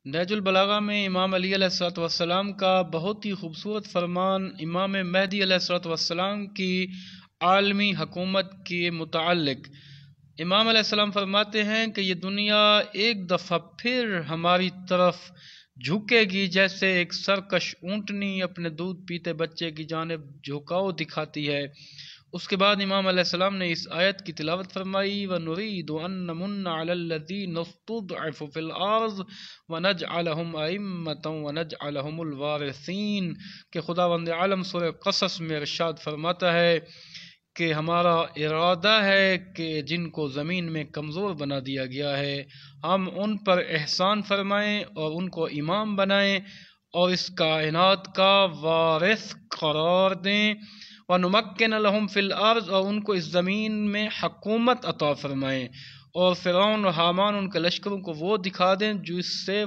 نہج البلاغہ میں امام علی علیہ الصلوۃ والسلام کا بہت ہی خوبصورت فرمان امام مہدی علیہ الصلوۃ والسلام کی عالمی حکومت کے متعلق امام علیہ السلام فرماتے ہیں کہ یہ دنیا ایک دفعہ پھر ہماری طرف جھکے گی جیسے ایک سرکش اونٹنی اپنے دودھ پیتے بچے کی جانب جھکاؤ دکھاتی ہے۔ اس کے بعد امام علیہ السلام نے اس آیت کی تلاوت فرمائی وَنُرِيدُ أَن نَّمُنَّ عَلَى الَّذِينَ اسْتُضْعِفُوا فِي الْأَرْضِ وَنَجْعَلَهُمْ أَئِمَّةً وَنَجْعَلَهُمُ الْوَارِثِينَ کہ خداوند عالم سورہ قصص میں ارشاد فرماتا ہے کہ ہمارا ارادہ ہے کہ جن کو زمین میں کمزور بنا دیا گیا ہے ہم ان پر احسان فرمائیں اور ان کو امام بنائیں اور اس کائنات کا وارث قرار دیں وَنُمَكِّنَ لَهُمْ فِي الْأَرْضِ اور ان کو اس زمین میں حکومت عطا فرمائیں اور فرعون و حامان ان کے لشکروں کو وہ دکھا دیں جو اس سے